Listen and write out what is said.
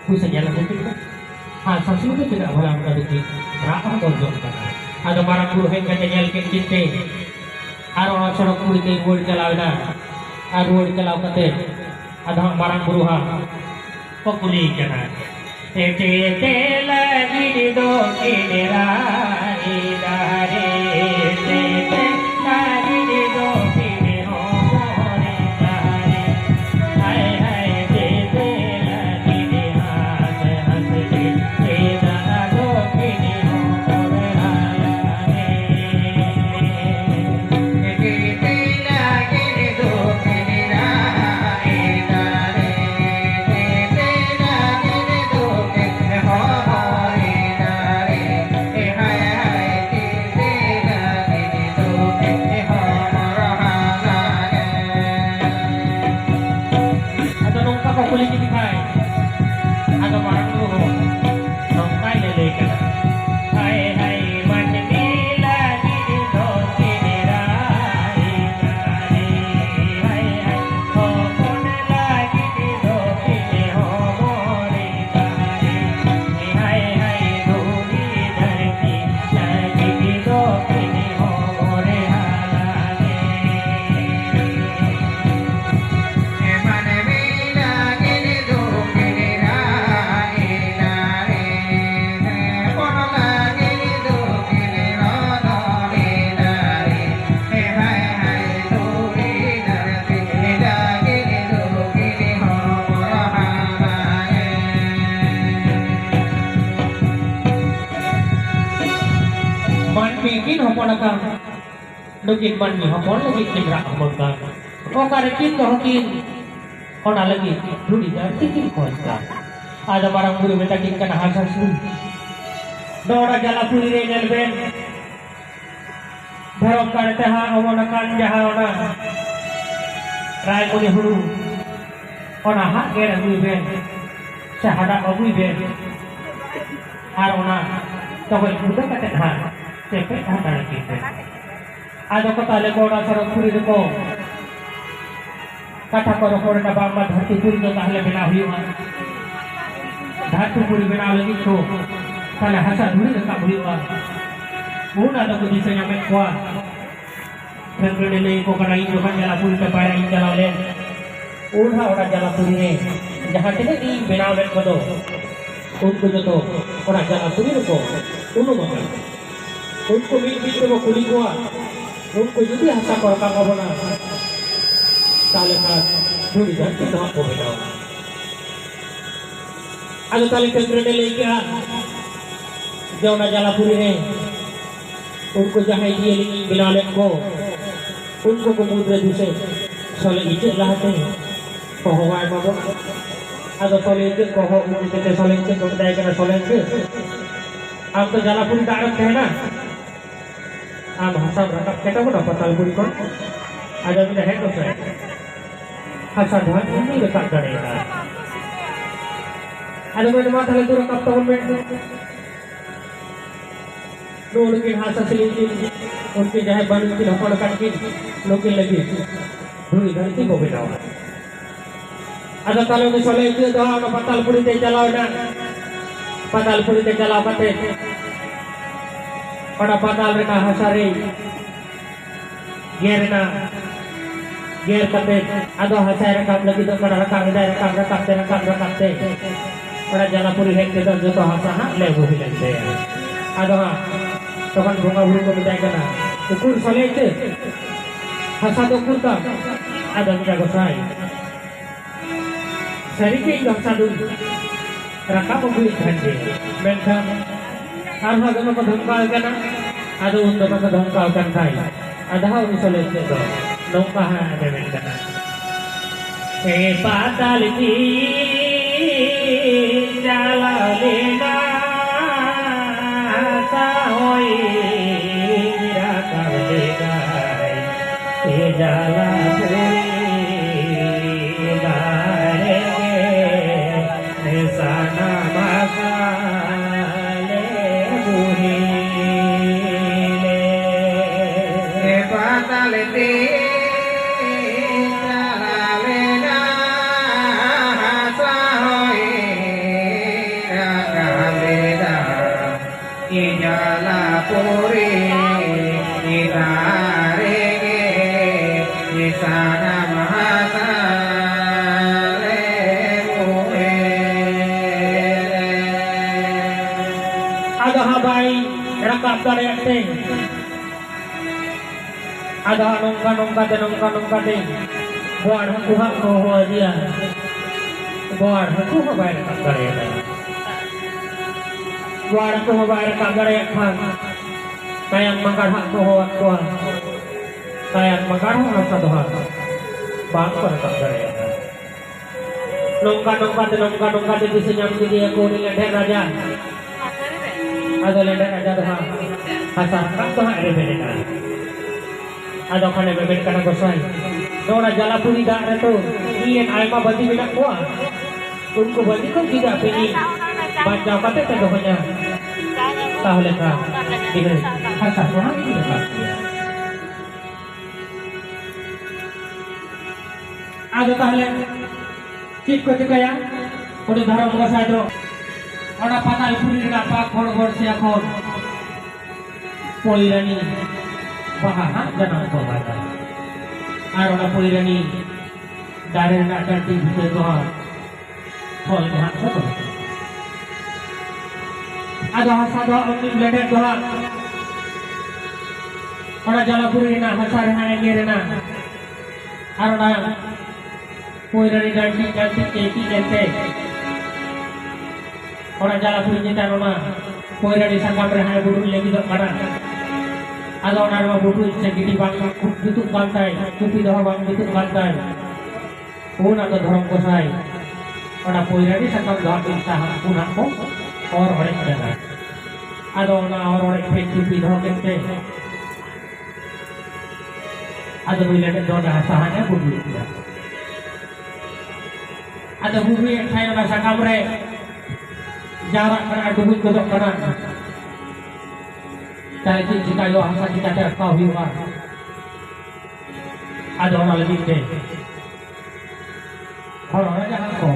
Bisa jalan mungkin kan? Asas itu tidak boleh menjadi berapa tonjok kan? Ada barang guru yang kanyal kente, ada orang sorok guru yang guru jalawna, ada guru jalaw kate, ada barang guru ha, pokuli kena. Tete lagi di doki nerai dari tete lagi di doki nehore dari hai hai tete lagi di has has di tete doki nehore hari tete lagi di doki nerai dari tete lagi di doki nehore dari hai hai tete lagi di doki nehore hari atau nungka kau kulit di kai atau barang lu nungka lele kena hai hai mandi lagi di doki nerai dari hai hai oh kon lagi di doki nehore dari hai hai duri dharti lagi di doki nehore hari emane mila gini dukini rai nare kono lagi ni dukini rono nare hai hai duri dharti lagi ni dukini homoro hamare man bikin hopon akang nukin man mi hopon lagi kimra hopon kang o karekin to hokin ona lagi duri dharti kin kontra ada barang buru betakin kana hasas lu dora jala puri re nelben dharok karete ha omona kan jaha ona rai muni huru ona ha gera hui ben sahada agui ben ar ona tokoi buda kate ha tepe ha kana kite ada kota le gora sarok puri ko kata koro koro na bangma dharti puri to tahle bena huyuga dharti puri bena lagi to kala hasa duri ka huyuga una da ko dise nyame kwa Nangre le ko kana indo kan jala puri ke para in jala len una ora jala puri ne jahan tene di bena len ko do unko joto ora jala puri ko uno mo unko mi ko kuli ko unko judi hasa kor ka ngobona tale ka duri dharti to ko bena ada tali kendra le kya jauna jala puri ne उनको जहाँ ये बिलाले को उनको समुद्र दूसरे सोले इचे लाते को हवाई बाबू अगर सोले इचे को हो उनके ते सोले इचे को दाय करना सोले इचे आप तो जलापुरी दारक है ना आप हंसा रखा क्या को ना पतालपुरी को आज अभी है तो सही हंसा ध्यान नहीं रखा करेगा आज मैं माथा ले दूर कब तक में उनके हाथ से उनके जहाँ बन की हपड़ काट के लोग लगे धूल धरती को बिठाओ ada kalau misalnya itu dah ada patalpuri te jalau na patalpuri te jalau kate pada patal rena hasari ger kate ada hasari rekam lagi tu pada rekam te pada jalapuri hek te joto hasa ha lebu bilang te ada तখন भोंगा भूरी को बिताई करना उकुर सोले इचे हसा तो कुरता ada tidak gosai sari ke ing hasa dun raka pembuli khanje menkham arha gana ko dhangkal kana ada undo ko dhangkal kan thai ada ha uni sole iche to nongka ha ade men kana e patal ki jala lena jala puri gare sana masale puri le patale te jala lena sa hoye sab darete ada nongka de buat aku hak ko dia buat aku bayar sab darete buat aku bayar sab darete kan kayak makan hak ko kayak makan hak satu hak bang ko sab darete nongka de bisanya dia ko ni leder raja ada leder raja dah asal kan tuh ada beda ada kan beda karena gosai dona jalapuri dah itu ian aima bati beda kuah उनको बदी को tidak pengen baca kata terdohnya tahu leka dengan kata Tuhan tidak ada tahle cik ko cikaya udah dharam gosai do ona patal puri na pak gor siakon poirani bahaha jangan ko bata ar ona poirani dare na kanti bite doha hol doha ko ada hasada oni blede doha ona jalapuri na hasar na ngerena ar ona poirani danti keki kente orang jalapuri nyita nona poirani sangka berhaya buru lagi dok mana ada orang nama buru segini bang tutup pantai tupi doa bang tutup pantai pun atau dorong kosai orang poirani sangka doa usaha pun aku orang jaga ada orang tupi doa kente ada poirani doa sahanya buru ada buru yang saya rasa kamre jarak karena duit kodok kanan jadi jika yo hasa kita terkau hiwa ada orang lebih deh kalau orang jangan kau